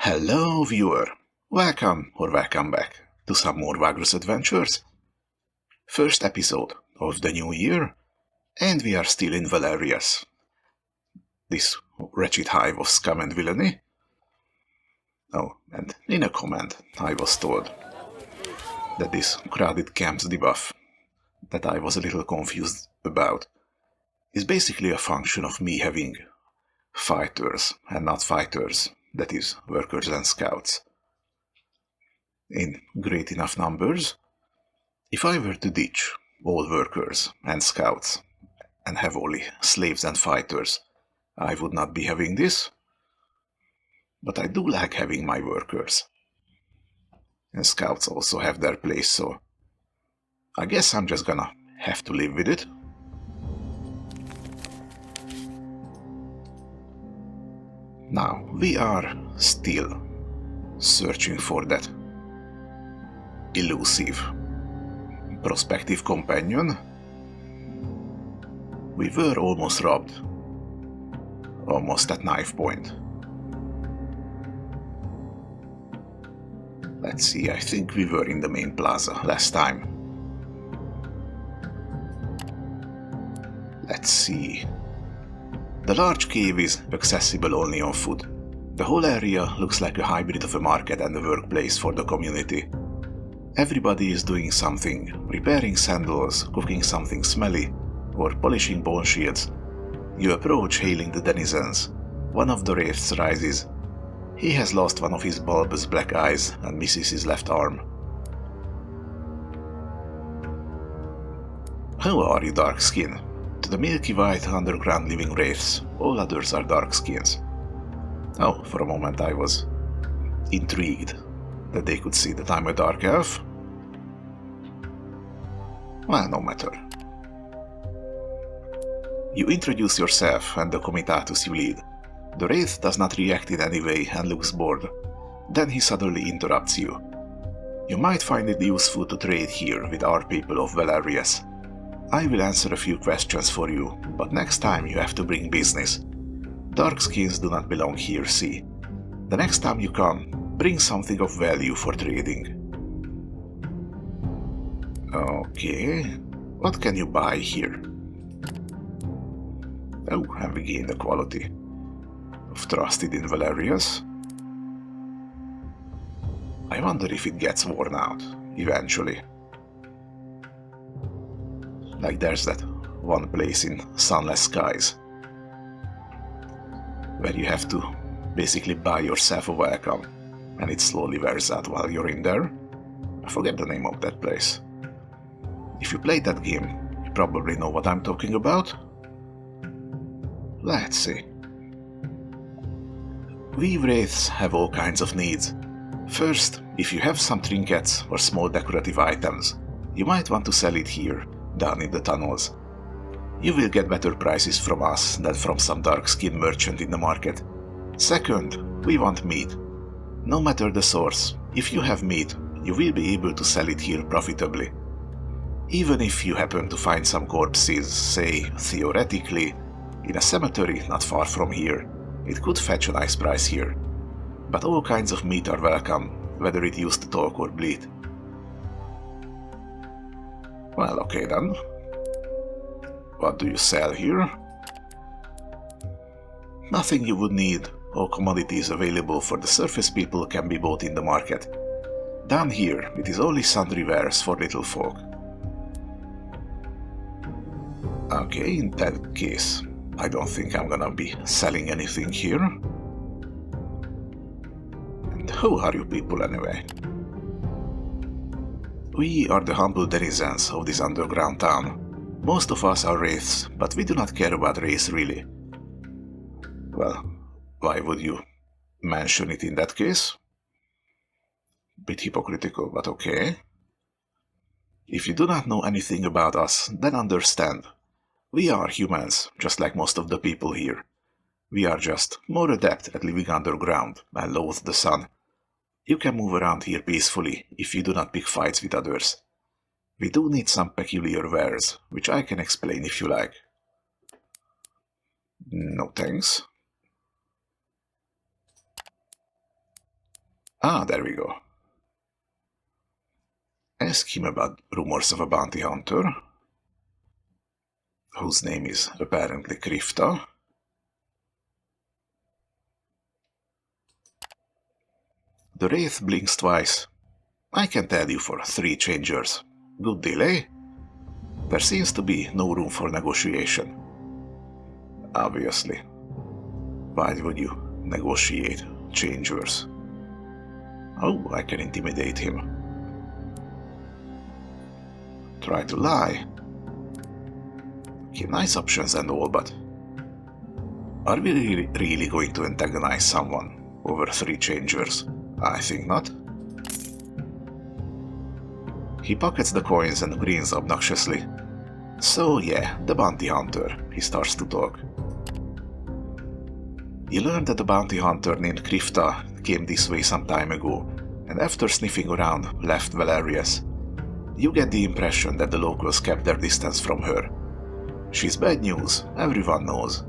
Hello viewer, welcome back to some more Vagrus adventures. First episode of the new year, and we are still in Valerius, this wretched hive of scum and villainy. Oh, and in a comment I was told that this crowded camps debuff that I was a little confused about is basically a function of me having fighters and not fighters, that is, workers and scouts, in great enough numbers. If I were to ditch all workers and scouts and have only slaves and fighters, I would not be having this. But I do like having my workers. And scouts also have their place, so I guess I'm just gonna have to live with it. Now, we are still searching for that elusive prospective companion. We were almost robbed. Almost at knife point. Let's see, I think we were in the main plaza last time. Let's see. The large cave is accessible only on foot. The whole area looks like a hybrid of a market and a workplace for the community. Everybody is doing something, repairing sandals, cooking something smelly, or polishing bone shields. You approach, hailing the denizens. One of the wraiths rises. He has lost one of his bulbous black eyes and misses his left arm. Who are you, Darkskin? To the milky white underground living wraiths, all others are darkskins. Oh, for a moment I was intrigued that they could see that I'm a dark elf. Well, no matter. You introduce yourself and the comitatus you lead. The wraith does not react in any way and looks bored. Then he suddenly interrupts you. You might find it useful to trade here with our people of Valerius. I will answer a few questions for you, but next time you have to bring business. Darkskins do not belong here, see. The next time you come, bring something of value for trading. Okay, what can you buy here? Oh, and we gain the quality of trusted in Valerius. I wonder if it gets worn out, eventually. Like there's that one place in Sunless Skies where you have to basically buy yourself a welcome and it slowly wears out while you're in there. I forget the name of that place. If you played that game, you probably know what I'm talking about. Let's see. We wraiths have all kinds of needs. First, if you have some trinkets or small decorative items, you might want to sell it here, down in the tunnels. You will get better prices from us than from some dark-skinned merchant in the market. Second, we want meat. No matter the source, if you have meat, you will be able to sell it here profitably. Even if you happen to find some corpses, say, theoretically, in a cemetery not far from here, it could fetch a nice price here. But all kinds of meat are welcome, whether it used to talk or bleed. Well, okay then. What do you sell here? Nothing you would need. All commodities available for the surface people can be bought in the market. Down here, it is only sundry wares for little folk. Okay, in that case, I don't think I'm gonna be selling anything here. And who are you people anyway? We are the humble denizens of this underground town. Most of us are wraiths, but we do not care about race really. Well, why would you mention it in that case? Bit hypocritical, but okay. If you do not know anything about us, then understand. We are humans, just like most of the people here. We are just more adept at living underground and loathe the sun. You can move around here peacefully if you do not pick fights with others. We do need some peculiar wares, which I can explain if you like. No thanks. Ah, there we go. Ask him about rumors of a bounty hunter, whose name is apparently Krifta. The wraith blinks twice. I can tell you for 3 changers. Good deal, eh? There seems to be no room for negotiation. Obviously. Why would you negotiate changers? Oh, I can intimidate him. Try to lie. Okay, nice options and all, but are we really going to antagonize someone over 3 changers? I think not. He pockets the coins and grins obnoxiously. So yeah, the bounty hunter, he starts to talk. You learn that a bounty hunter named Krifta came this way some time ago, and after sniffing around, left Valerius. You get the impression that the locals kept their distance from her. She's bad news, everyone knows.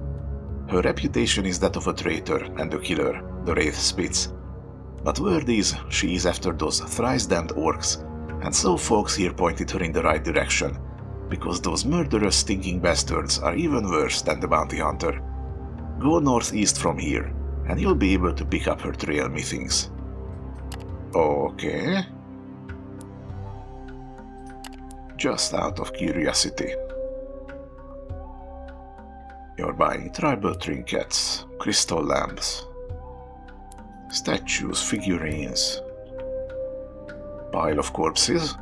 Her reputation is that of a traitor and a killer, the wraith spits. But word is, she is after those thrice-damned orcs, and so folks here pointed her in the right direction, because those murderous stinking bastards are even worse than the bounty hunter. Go northeast from here, and you'll be able to pick up her trail, methinks. Okay. Just out of curiosity. You're buying tribal trinkets, crystal lamps, statues, figurines, pile of corpses.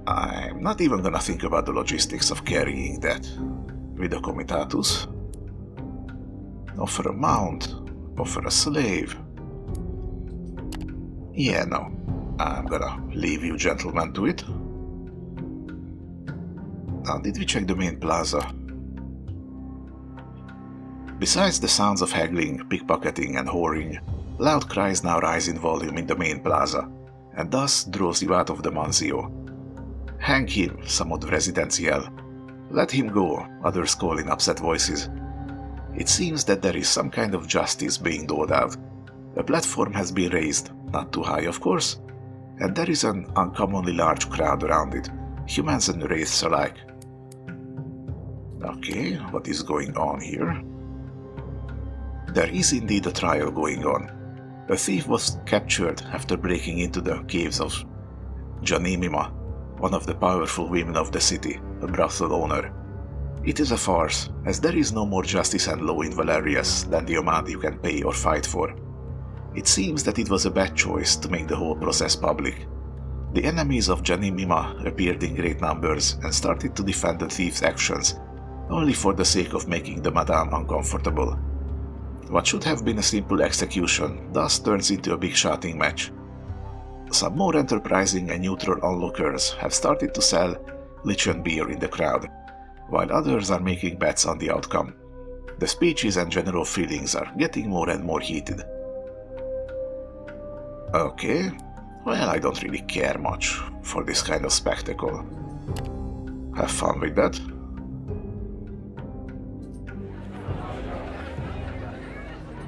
I'm not even gonna think about the logistics of carrying that with a comitatus. Offer a mount, offer a slave. Yeah, no, I'm gonna leave you gentlemen to it. Now, did we check the main plaza? Besides the sounds of haggling, pickpocketing and whoring, loud cries now rise in volume in the main plaza, and thus draws you out of the Manzio. Hang him, some of the residents yell. Let him go, others call in upset voices. It seems that there is some kind of justice being doled out. A platform has been raised, not too high of course, and there is an uncommonly large crowd around it, humans and wraiths alike. Okay, what is going on here? There is indeed a trial going on. A thief was captured after breaking into the caves of Janimima, one of the powerful women of the city, a brothel owner. It is a farce, as there is no more justice and law in Valerius than the amount you can pay or fight for. It seems that it was a bad choice to make the whole process public. The enemies of Janimima appeared in great numbers and started to defend the thief's actions, only for the sake of making the madame uncomfortable. What should have been a simple execution thus turns into a big shouting match. Some more enterprising and neutral onlookers have started to sell lichen beer in the crowd, while others are making bets on the outcome. The speeches and general feelings are getting more and more heated. Okay, well, I don't really care much for this kind of spectacle. Have fun with that.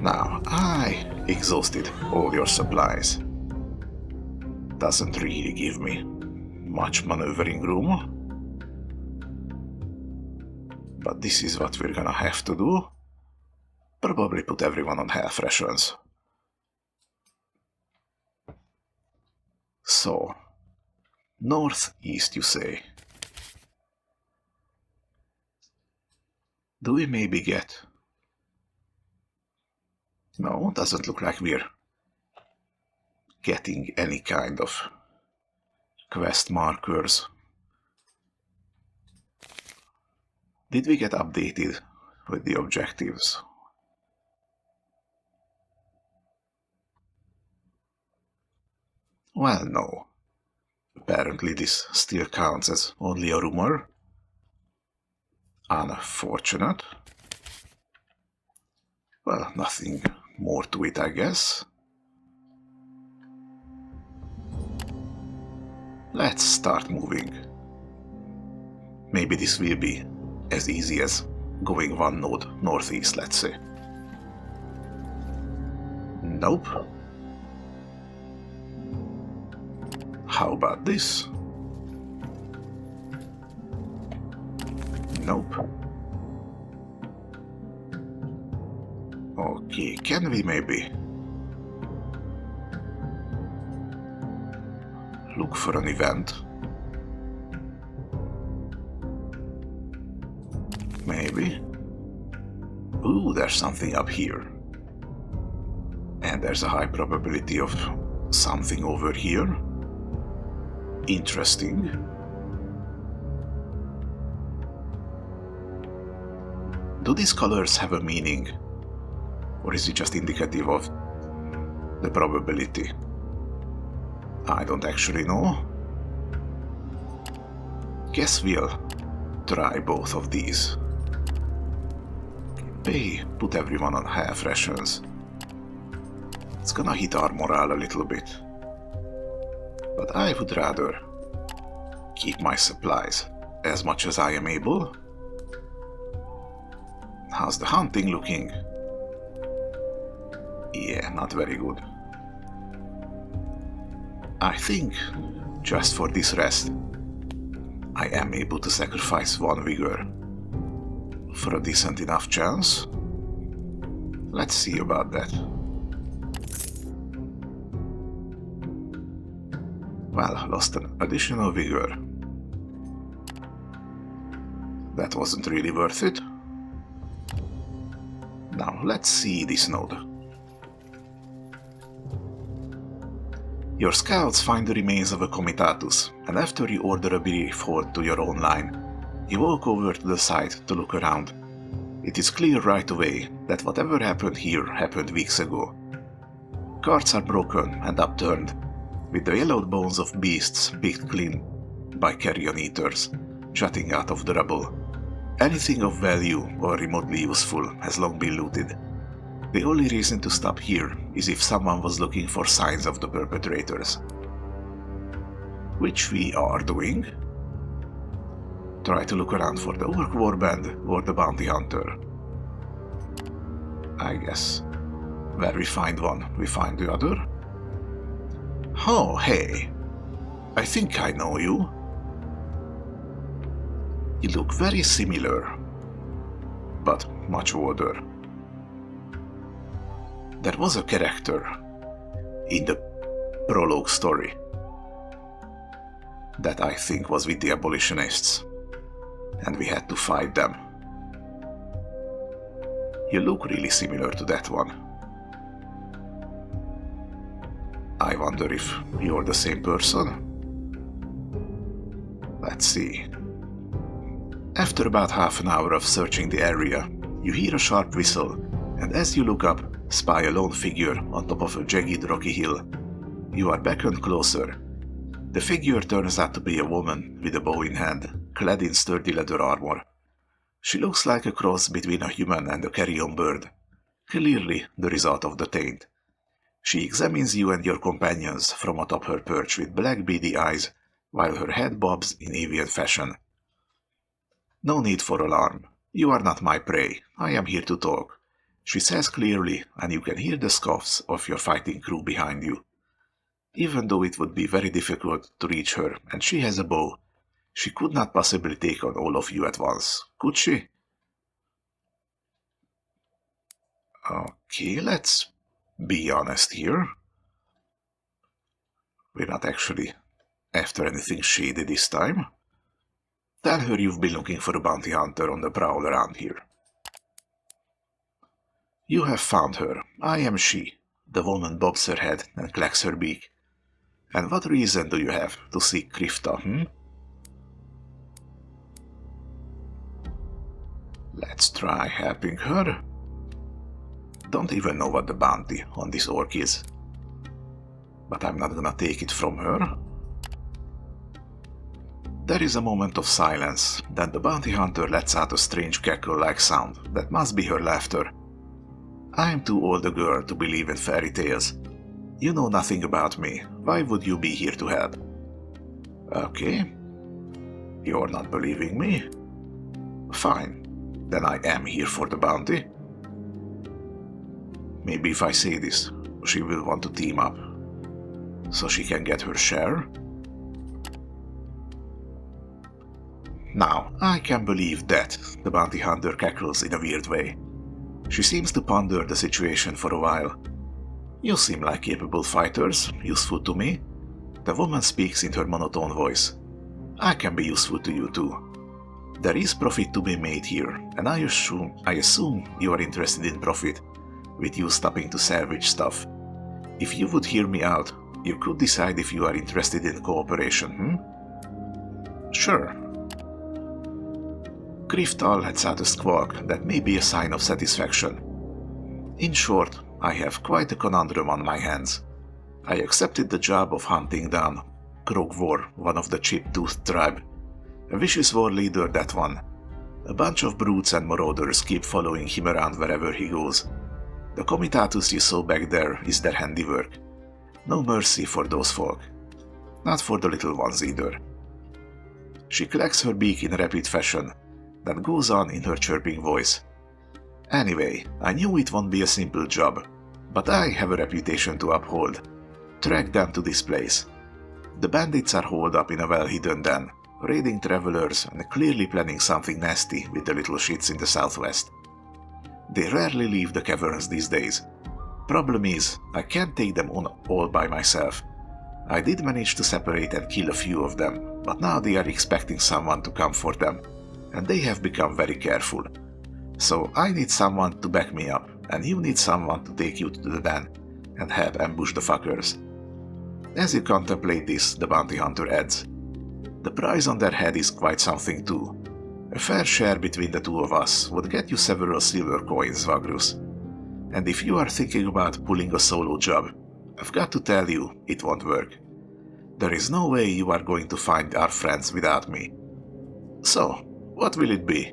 Now, I exhausted all your supplies. Doesn't really give me much maneuvering room. But this is what we're gonna have to do. Probably put everyone on health rations. So, northeast you say. Do we maybe get... No, doesn't look like we're getting any kind of quest markers. Did we get updated with the objectives? Well, no. Apparently this still counts as only a rumor. Unfortunate. Well, nothing more to it, I guess. Let's start moving. Maybe this will be as easy as going one node northeast, let's say. Nope. How about this? Nope. Okay, can we maybe look for an event? Maybe. Ooh, there's something up here. And there's a high probability of something over here. Interesting. Do these colors have a meaning? Or is it just indicative of the probability? I don't actually know. Guess we'll try both of these. Okay, put everyone on half rations. It's gonna hit our morale a little bit. But I would rather keep my supplies as much as I am able. How's the hunting looking? Yeah, not very good. I think, just for this rest, I am able to sacrifice one vigor for a decent enough chance. Let's see about that. Well, lost an additional vigor. That wasn't really worth it. Now, let's see this node. Your scouts find the remains of a comitatus, and after you order a brief horde to your own line, you walk over to the site to look around. It is clear right away that whatever happened here happened weeks ago. Carts are broken and upturned, with the yellowed bones of beasts picked clean by carrion eaters, jutting out of the rubble. Anything of value or remotely useful has long been looted. The only reason to stop here is if someone was looking for signs of the perpetrators. Which we are doing. Try to look around for the orc warband or the bounty hunter. I guess. Where we find one, we find the other. Oh, hey. I think I know you. You look very similar, but much older. There was a character in the prologue story that I think was with the abolitionists, and we had to fight them. You look really similar to that one. I wonder if you're the same person? Let's see. After about half an hour of searching the area, you hear a sharp whistle, and as you look up, spy a lone figure on top of a jagged rocky hill. You are beckoned closer. The figure turns out to be a woman with a bow in hand, clad in sturdy leather armor. She looks like a cross between a human and a carrion bird, clearly the result of the taint. She examines you and your companions from atop her perch with black beady eyes, while her head bobs in avian fashion. No need for alarm. You are not my prey. I am here to talk, she says clearly, and you can hear the scoffs of your fighting crew behind you. Even though it would be very difficult to reach her, and she has a bow, she could not possibly take on all of you at once, could she? Okay, let's be honest here. We're not actually after anything shady this time. Tell her you've been looking for a bounty hunter on the prowl around here. You have found her. I am she. The woman bobs her head and clacks her beak. And what reason do you have to seek Krifta, Let's try helping her. Don't even know what the bounty on this orc is. But I'm not gonna take it from her. There is a moment of silence, then the bounty hunter lets out a strange cackle-like sound that must be her laughter. I am too old a girl to believe in fairy tales. You know nothing about me. Why would you be here to help? Okay. You're not believing me? Fine. Then I am here for the bounty. Maybe if I say this, she will want to team up, so she can get her share? Now, I can believe that, the bounty hunter cackles in a weird way. She seems to ponder the situation for a while. You seem like capable fighters, useful to me. The woman speaks in her monotone voice. I can be useful to you too. There is profit to be made here, and I assume you are interested in profit, with you stopping to salvage stuff. If you would hear me out, you could decide if you are interested in cooperation, Sure. Kriftal lets out a squawk that may be a sign of satisfaction. In short, I have quite a conundrum on my hands. I accepted the job of hunting down Krogvor, one of the chip-toothed tribe. A vicious war leader, that one. A bunch of brutes and marauders keep following him around wherever he goes. The comitatus you saw back there is their handiwork. No mercy for those folk. Not for the little ones either. She clacks her beak in rapid fashion, then goes on in her chirping voice. Anyway, I knew it won't be a simple job, but I have a reputation to uphold. Track them to this place. The bandits are holed up in a well-hidden den, raiding travelers and clearly planning something nasty with the little shits in the southwest. They rarely leave the caverns these days. Problem is, I can't take them on all by myself. I did manage to separate and kill a few of them, but now they are expecting someone to come for them, and they have become very careful. So I need someone to back me up, and you need someone to take you to the den and help ambush the fuckers. As you contemplate this, the bounty hunter adds, the price on their head is quite something too. A fair share between the two of us would get you several silver coins, Vagrus. And if you are thinking about pulling a solo job, I've got to tell you, it won't work. There is no way you are going to find our friends without me. So, what will it be?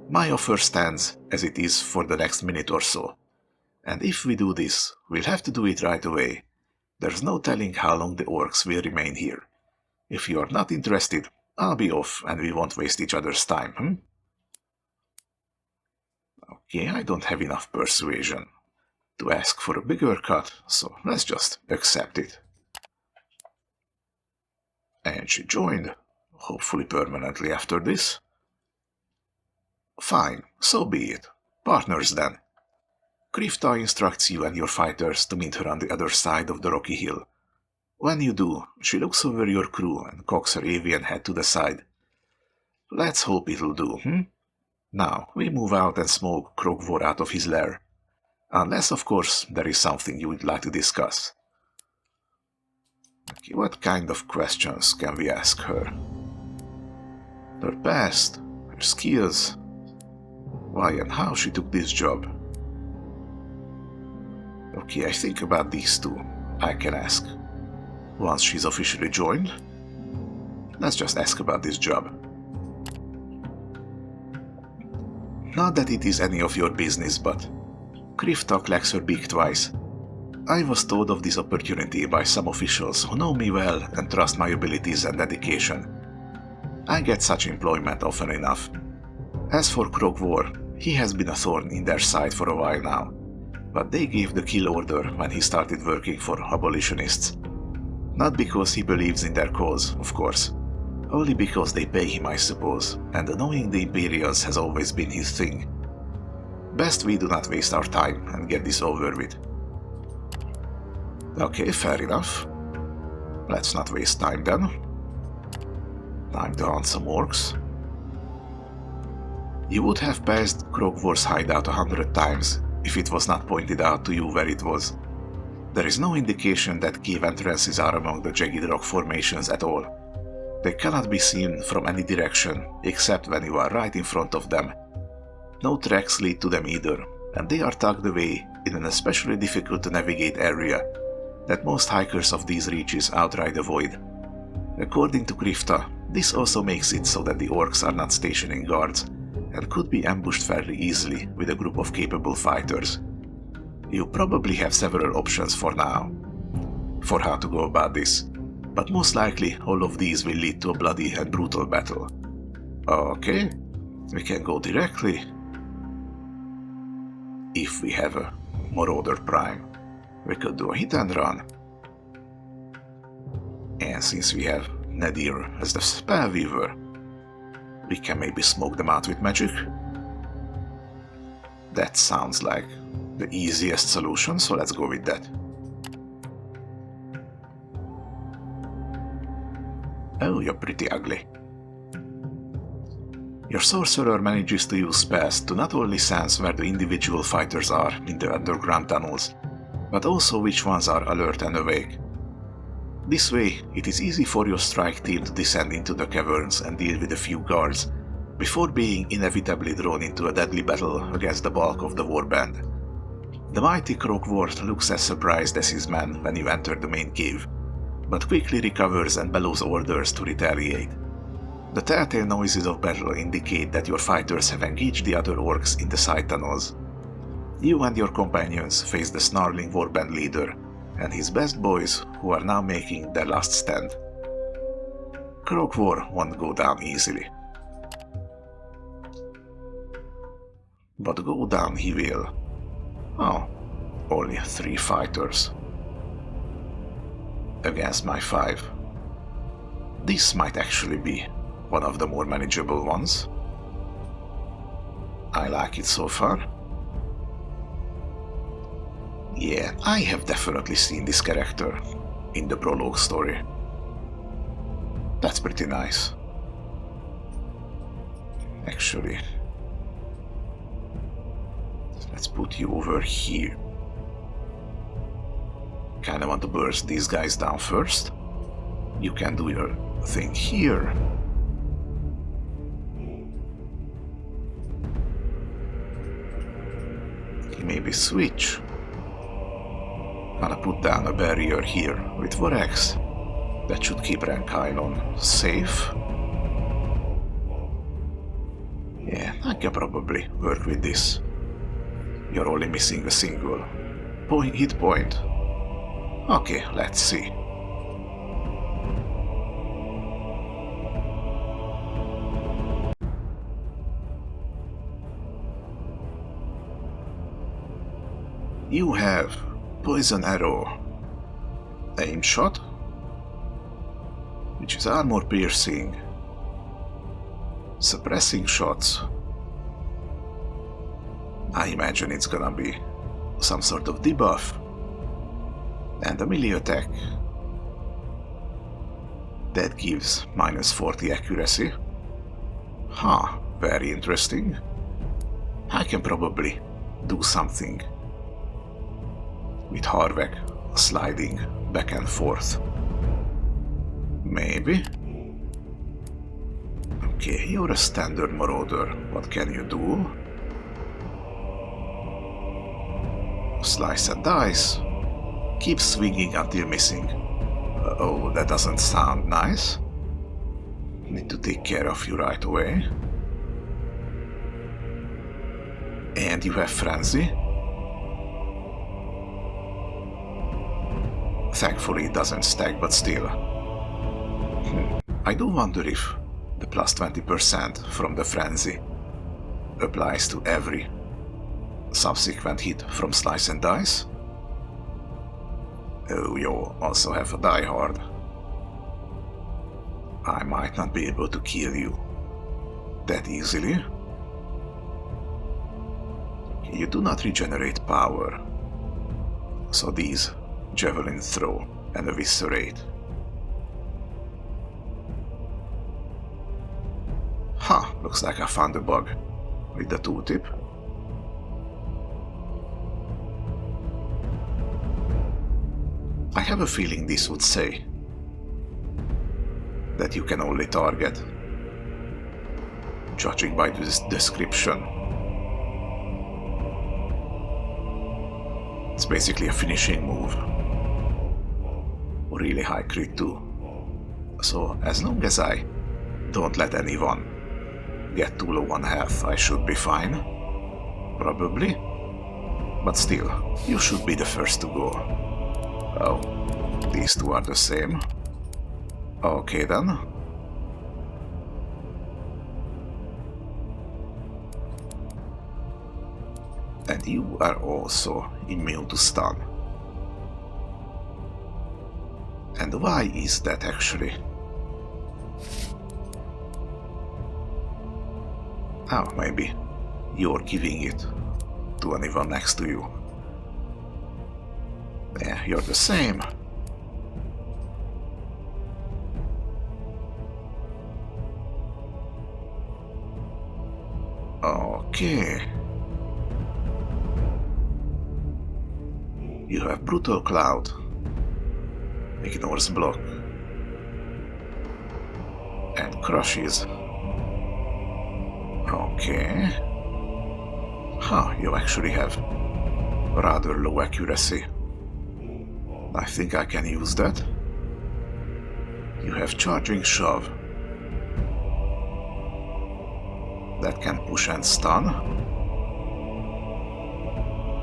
My offer stands as it is for the next minute or so. And if we do this, we'll have to do it right away. There's no telling how long the orcs will remain here. If you're not interested, I'll be off and we won't waste each other's time, Okay, I don't have enough persuasion to ask for a bigger cut, so let's just accept it. And she joined, hopefully permanently after this. Fine, so be it. Partners then. Krifta instructs you and your fighters to meet her on the other side of the rocky hill. When you do, she looks over your crew and cocks her avian head to the side. Let's hope it'll do, Now, we move out and smoke Krogvor out of his lair. Unless, of course, there is something you would like to discuss. Okay, what kind of questions can we ask her? Her past, her skills, why and how she took this job. Okay, I think about these two. I can ask. Once she's officially joined, let's just ask about this job. Not that it is any of your business, but Krifta clacks her beak twice. I was told of this opportunity by some officials who know me well and trust my abilities and dedication. I get such employment often enough. As for Krogvor, he has been a thorn in their side for a while now, but they gave the kill order when he started working for abolitionists. Not because he believes in their cause, of course. Only because they pay him, I suppose, and annoying the Imperials has always been his thing. Best we do not waste our time and get this over with. Okay, fair enough. Let's not waste time then. Time to hunt some orcs. You would have passed Krogvor's hideout 100 times if it was not pointed out to you where it was. There is no indication that cave entrances are among the jagged rock formations at all. They cannot be seen from any direction except when you are right in front of them. No tracks lead to them either, and they are tucked away in an especially difficult to navigate area that most hikers of these reaches outright avoid. According to Krifta, this also makes it so that the orcs are not stationing guards and could be ambushed fairly easily with a group of capable fighters. You probably have several options for now, for how to go about this, but most likely all of these will lead to a bloody and brutal battle. Okay, we can go directly. If we have a Marauder Prime, we could do a hit and run. And since we have Nadir as the Spellweaver, We can maybe smoke them out with magic. That sounds like the easiest solution, so let's go with that. Oh, you're pretty ugly. Your sorcerer manages to use spells to not only sense where the individual fighters are in the underground tunnels, but also which ones are alert and awake. This way, it is easy for your strike team to descend into the caverns and deal with a few guards, before being inevitably drawn into a deadly battle against the bulk of the warband. The mighty Krogvort looks as surprised as his men when you enter the main cave, but quickly recovers and bellows orders to retaliate. The telltale noises of battle indicate that your fighters have engaged the other orcs in the side tunnels. You and your companions face the snarling warband leader and his best boys, who are now making their last stand. Krogvor won't go down easily. But go down he will. Oh, only 3 fighters. Against my 5. This might actually be one of the more manageable ones. I like it so far. Yeah, I have definitely seen this character in the prologue story. That's pretty nice. Actually, let's put you over here. Kinda want to burst these guys down first. You can do your thing here. Maybe switch. Gonna put down a barrier here with Vorex. That should keep Rankylon safe. Yeah, I can probably work with this. You're only missing a single hit point. Okay, let's see. You have Poison Arrow, Aim Shot, which is armor piercing, suppressing shots. I imagine it's gonna be some sort of debuff, and a melee attack. That gives minus 40 accuracy. Huh, very interesting. I can probably do something with Harvek sliding back and forth. Maybe. Okay, you're a standard marauder. What can you do? Slice and dice. Keep swinging until missing. Oh, that doesn't sound nice. Need to take care of you right away. And you have Frenzy. Thankfully it doesn't stack, but still. I do wonder if the plus 20% from the Frenzy applies to every subsequent hit from Slice and Dice. Oh, you also have a Die Hard. I might not be able to kill you that easily. You do not regenerate power, so these Javelin Throw and Eviscerate. Huh, looks like I found a bug with the tooltip. I have a feeling this would say that you can only target, judging by this description. It's basically a finishing move. Really high crit too. So as long as I don't let anyone get too low on health, I should be fine. Probably. But still, you should be the first to go. Oh, these two are the same. Okay then. And you are also immune to stun. And why is that actually? Oh, maybe you're giving it to anyone next to you. Yeah, you're the same. Okay. You have Brutal Cloud. Ignores block. And crushes. Okay. Huh, you actually have rather low accuracy. I think I can use that. You have Charging Shove. That can push and stun.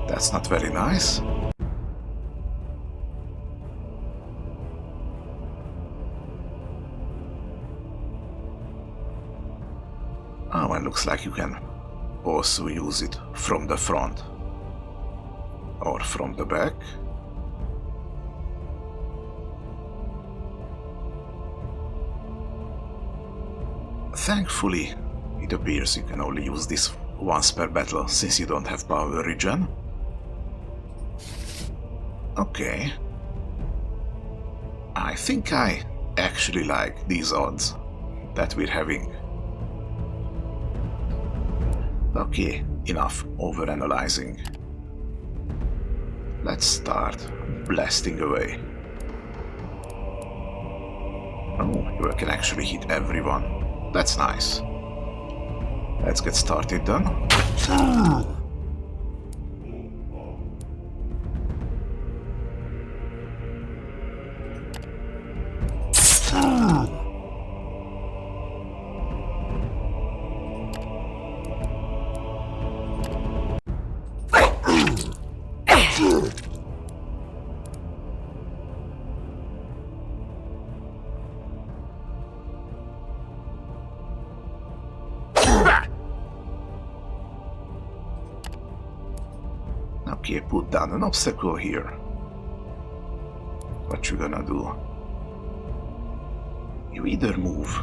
That's not very nice. Oh, and looks like you can also use it from the front. Or from the back. Thankfully, it appears you can only use this once per battle since you don't have power regen. Okay. I think I actually like these odds that we're having. Okay, enough overanalyzing. Let's start blasting away. Oh, you can actually hit everyone. That's nice. Let's get started then. Okay, put down an obstacle here. What you gonna do? You either move,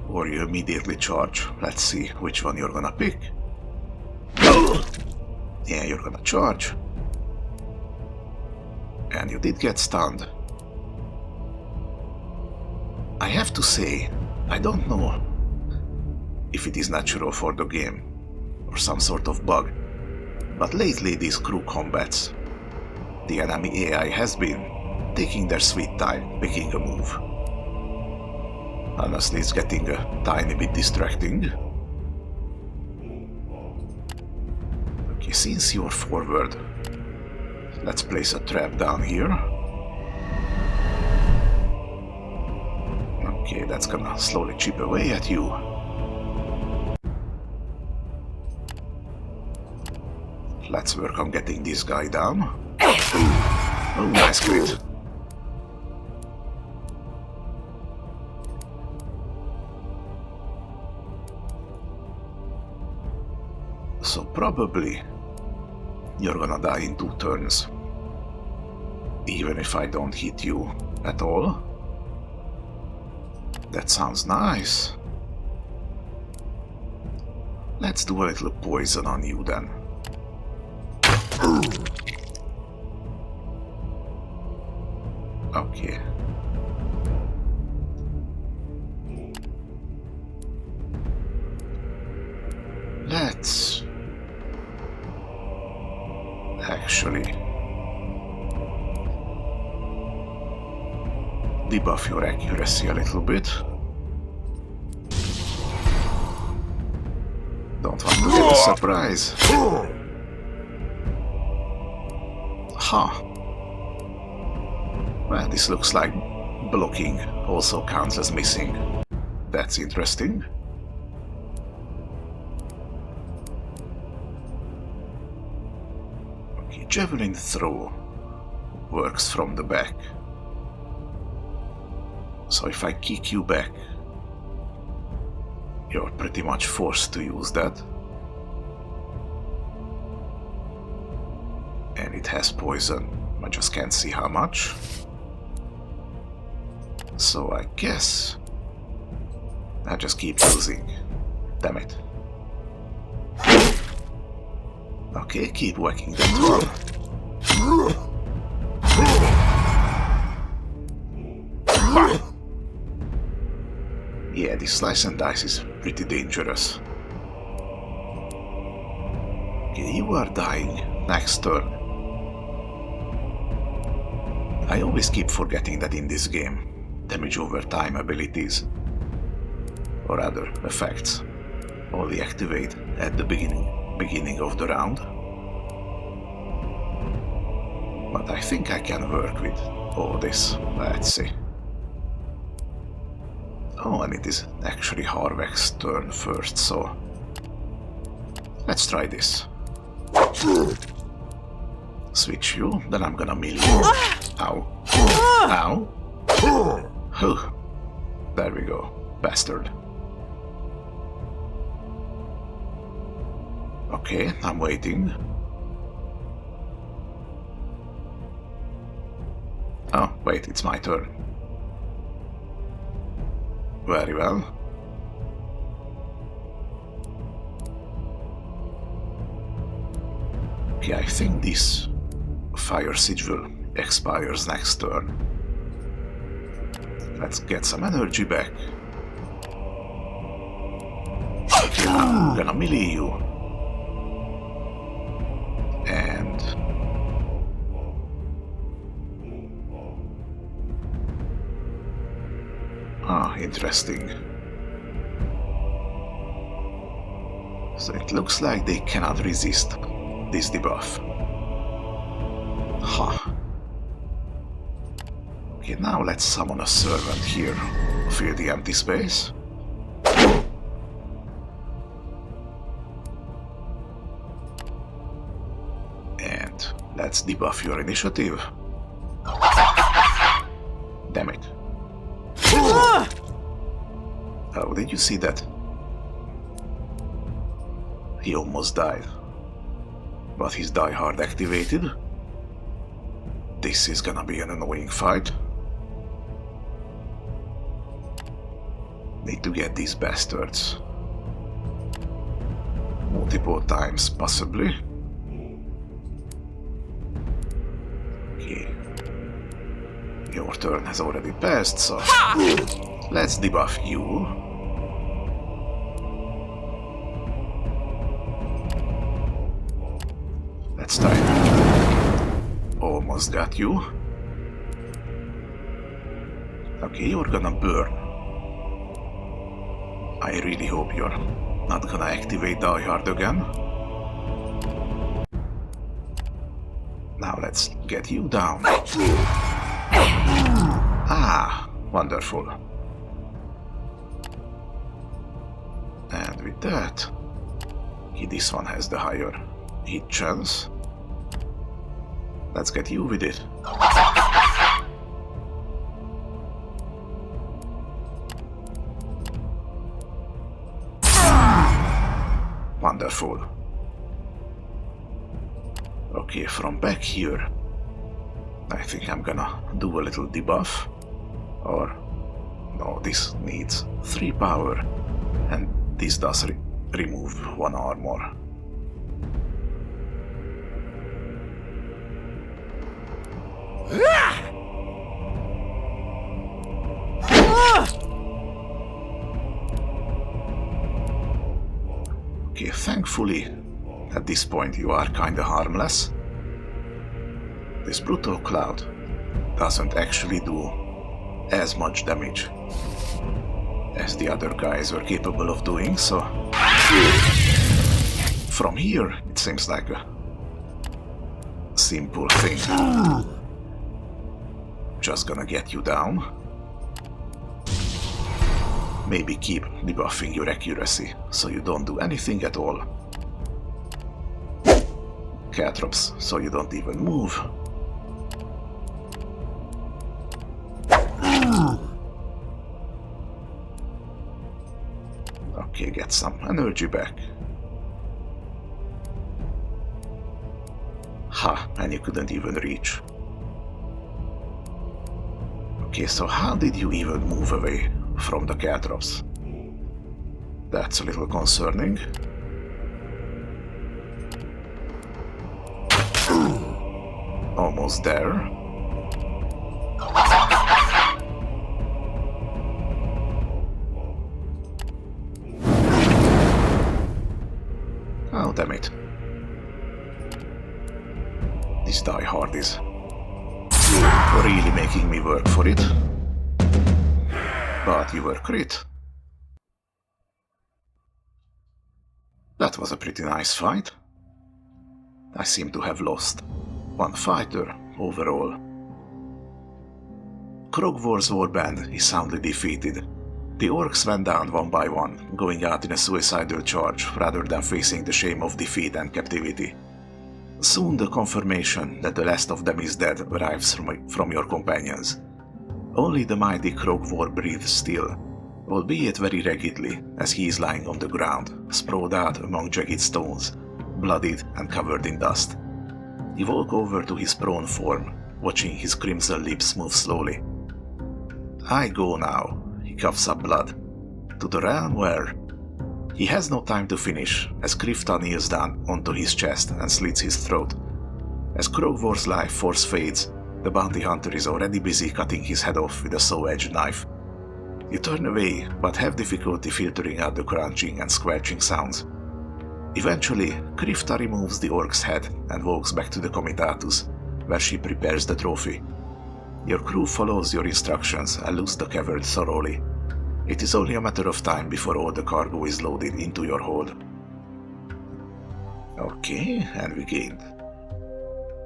or you immediately charge. Let's see which one you're gonna pick. Yeah, you're gonna charge. And you did get stunned. I have to say, I don't know if it is natural for the game, or some sort of bug. But lately these crew combats, the enemy AI has been taking their sweet time picking a move. Honestly, it's getting a tiny bit distracting. Okay, since you're forward, let's place a trap down here. Okay, that's gonna slowly chip away at you. Let's work on getting this guy down. Oh, nice crit. So probably you're gonna die in 2 turns. Even if I don't hit you at all. That sounds nice. Let's do a little poison on you then. Okay. Let's actually debuff your accuracy a little bit. Don't want to get a surprise. Huh. Well, this looks like blocking also counts as missing. That's interesting. Okay, javelin throw works from the back. So if I kick you back, you're pretty much forced to use that. And it has poison, I just can't see how much. So I guess I'll just keep using. Damn it. Okay, keep whacking that one. Yeah, this slice and dice is pretty dangerous. Okay, you are dying next turn. I always keep forgetting that in this game, damage over time abilities, or other effects, only activate at the beginning of the round. But I think I can work with all this. Let's see. Oh, and it is actually Harvek's turn first, so let's try this. Switch you, then I'm gonna mill you. Ow. Ow. Whew. There we go. Bastard. Okay, I'm waiting. Oh, wait, it's my turn. Very well. Okay, I think this fire sigil expires next turn. Let's get some energy back. Okay, I'm gonna melee you. And interesting. So it looks like they cannot resist this debuff. Huh. Okay, now let's summon a servant here. Fill the empty space. And let's debuff your initiative. Damn it. Oh, did you see that? He almost died. But his Die Hard activated. This is gonna be an annoying fight. Need to get these bastards. Multiple times, possibly. Okay. Your turn has already passed, so let's debuff you. Let's try. Almost got you. Okay, you're gonna burn. I really hope you're not gonna activate Die Hard again. Now let's get you down. Ah, wonderful. And with that, this one has the higher hit chance. Let's get you with it. Wonderful. Okay, from back here, I think I'm gonna do a little debuff. Or, no, this needs 3 power, and this does remove 1 armor. Okay, thankfully, at this point you are kinda harmless. This brutal cloud doesn't actually do as much damage as the other guys were capable of doing, so from here it seems like a simple thing. Just gonna get you down. Maybe keep debuffing your accuracy so you don't do anything at all. Caltrops, so you don't even move. Okay, get some energy back. Ha, and you couldn't even reach. Okay, so how did you even move away from the Caltrops? That's a little concerning. almost there. Oh, damn it. This diehard is really making me work for it. But you were crit. That was a pretty nice fight. I seem to have lost one fighter overall. Krogvor's warband is soundly defeated. The orcs went down one by one, going out in a suicidal charge rather than facing the shame of defeat and captivity. Soon the confirmation that the last of them is dead arrives from your companions. Only the mighty Krogvor breathes still, albeit very raggedly, as he is lying on the ground, sprawled out among jagged stones, bloodied and covered in dust. You walk over to his prone form, watching his crimson lips move slowly. I go now, he coughs up blood, to the realm where... He has no time to finish, as Krifta kneels down onto his chest and slits his throat. As Krogvor's life force fades, the bounty hunter is already busy cutting his head off with a saw-edged knife. You turn away, but have difficulty filtering out the crunching and scratching sounds. Eventually, Krifta removes the orc's head and walks back to the comitatus, where she prepares the trophy. Your crew follows your instructions and loots the cavern thoroughly. It is only a matter of time before all the cargo is loaded into your hold. Okay, and we gained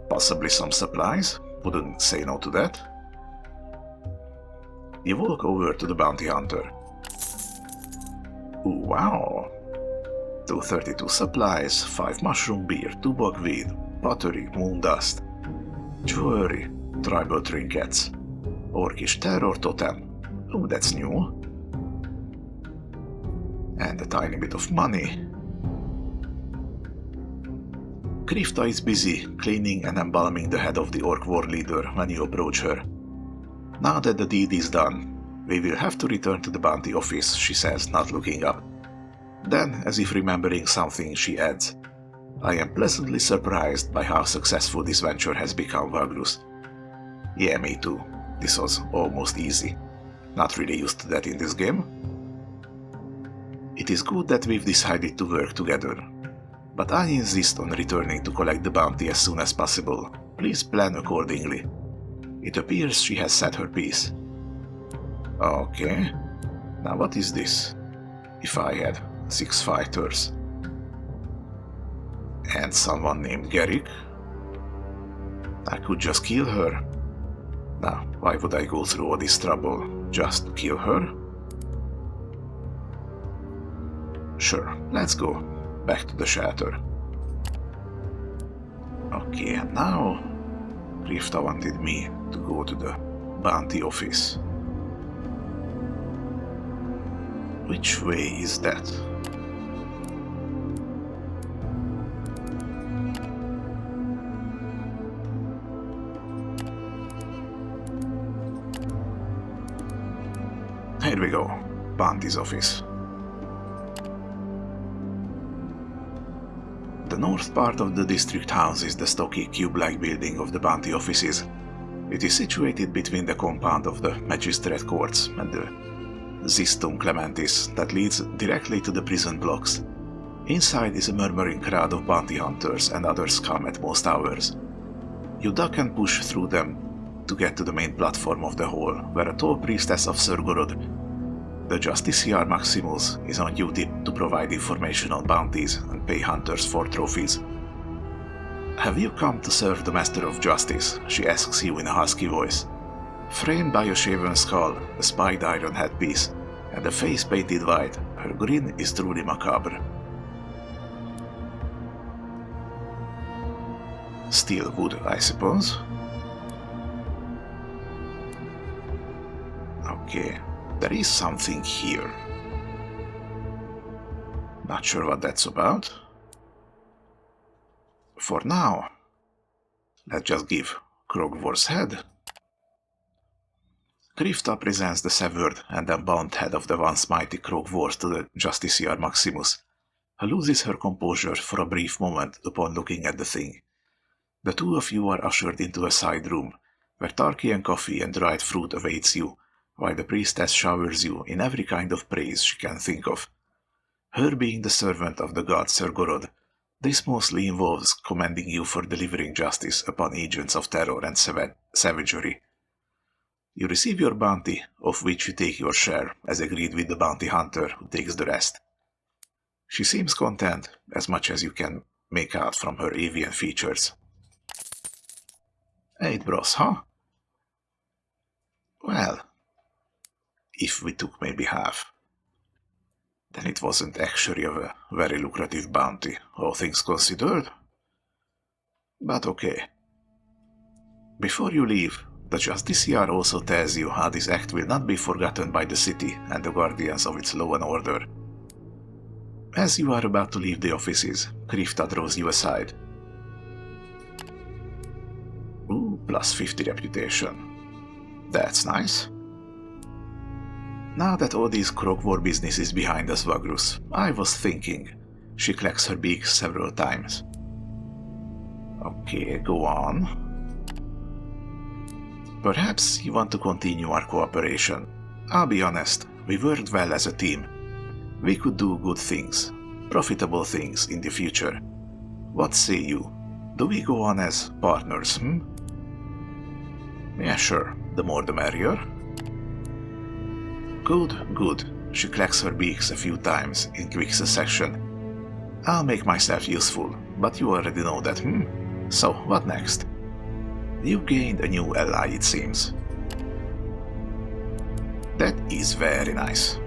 possibly some supplies. Wouldn't say no to that. You walk over to the bounty hunter. Ooh, wow! 232 supplies, 5 mushroom beer, 2 buckweed, pottery, moon dust, jewelry, tribal trinkets, orcish terror totem. Oh, that's new. And a tiny bit of money. Krifta is busy cleaning and embalming the head of the orc war leader when you approach her. Now that the deed is done, we will have to return to the bounty office, she says, not looking up. Then, as if remembering something, she adds, I am pleasantly surprised by how successful this venture has become, Vagrus. Yeah, me too. This was almost easy. Not really used to that in this game. It is good that we've decided to work together. But I insist on returning to collect the bounty as soon as possible. Please plan accordingly. It appears she has said her piece. Okay. Now what is this? If I had 6 fighters and someone named Garrick, I could just kill her. Now, why would I go through all this trouble just to kill her? Sure, let's go back to the shelter. Okay, and now Krifta wanted me to go to the bounty office. Which way is that? Here we go, bounty's office. The north part of the district houses the stocky cube-like building of the bounty offices. It is situated between the compound of the magistrate courts and the Zistum Clementis that leads directly to the prison blocks. Inside is a murmuring crowd of bounty hunters and other scum at most hours. You duck and push through them to get to the main platform of the hall, where a tall priestess of Surgorod, the Justiciar Maximus, is on duty to provide information on bounties and pay hunters for trophies. Have you come to serve the Master of Justice? She asks you in a husky voice. Framed by a shaven skull, a spiked iron headpiece, and a face painted white, her grin is truly macabre. Still wood, I suppose? Okay, there is something here. Not sure what that's about. For now, let's just give Krogvor's head. Krifta presents the severed and embalmed head of the once mighty Krogvor to the Justiciar Maximus, who loses her composure for a brief moment upon looking at the thing. The two of you are ushered into a side room, where Tarkian coffee and dried fruit awaits you, while the priestess showers you in every kind of praise she can think of. Her being the servant of the god Sergorod, this mostly involves commending you for delivering justice upon agents of terror and savagery. You receive your bounty, of which you take your share, as agreed with the bounty hunter who takes the rest. She seems content, as much as you can make out from her avian features. 8 bros, huh? Well, if we took maybe half, then it wasn't actually a very lucrative bounty, all things considered. But okay. Before you leave, the Justiciar also tells you how this act will not be forgotten by the city and the guardians of its law and order. As you are about to leave the offices, Krifta draws you aside. Ooh, plus 50 reputation. That's nice. Now that all this croak war business is behind us, Vagrus, I was thinking. She clacks her beak several times. Okay, go on. Perhaps you want to continue our cooperation. I'll be honest, we worked well as a team. We could do good things, profitable things in the future. What say you? Do we go on as partners, Yeah, sure. The more the merrier. Good, good. She clacks her beaks a few times in quick succession. I'll make myself useful, but you already know that, So, what next? You gained a new ally, it seems. That is very nice.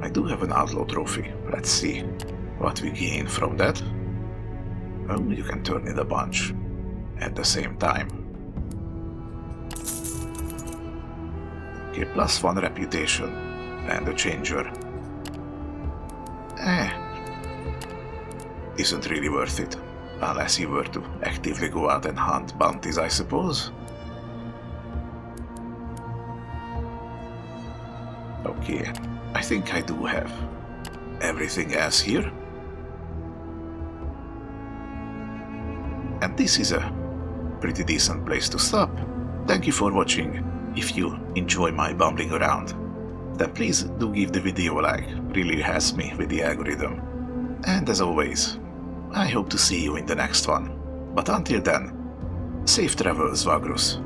I do have an outlaw trophy. Let's see what we gain from that. Oh, you can turn in a bunch at the same time. Okay, plus 1 reputation and a changer. Isn't really worth it, unless you were to actively go out and hunt bounties, I suppose. Okay, I think I do have everything else here. And this is a pretty decent place to stop. Thank you for watching. If you enjoy my bumbling around, then please do give the video a like, really helps me with the algorithm. And as always, I hope to see you in the next one. But until then, safe travels, Vagrus.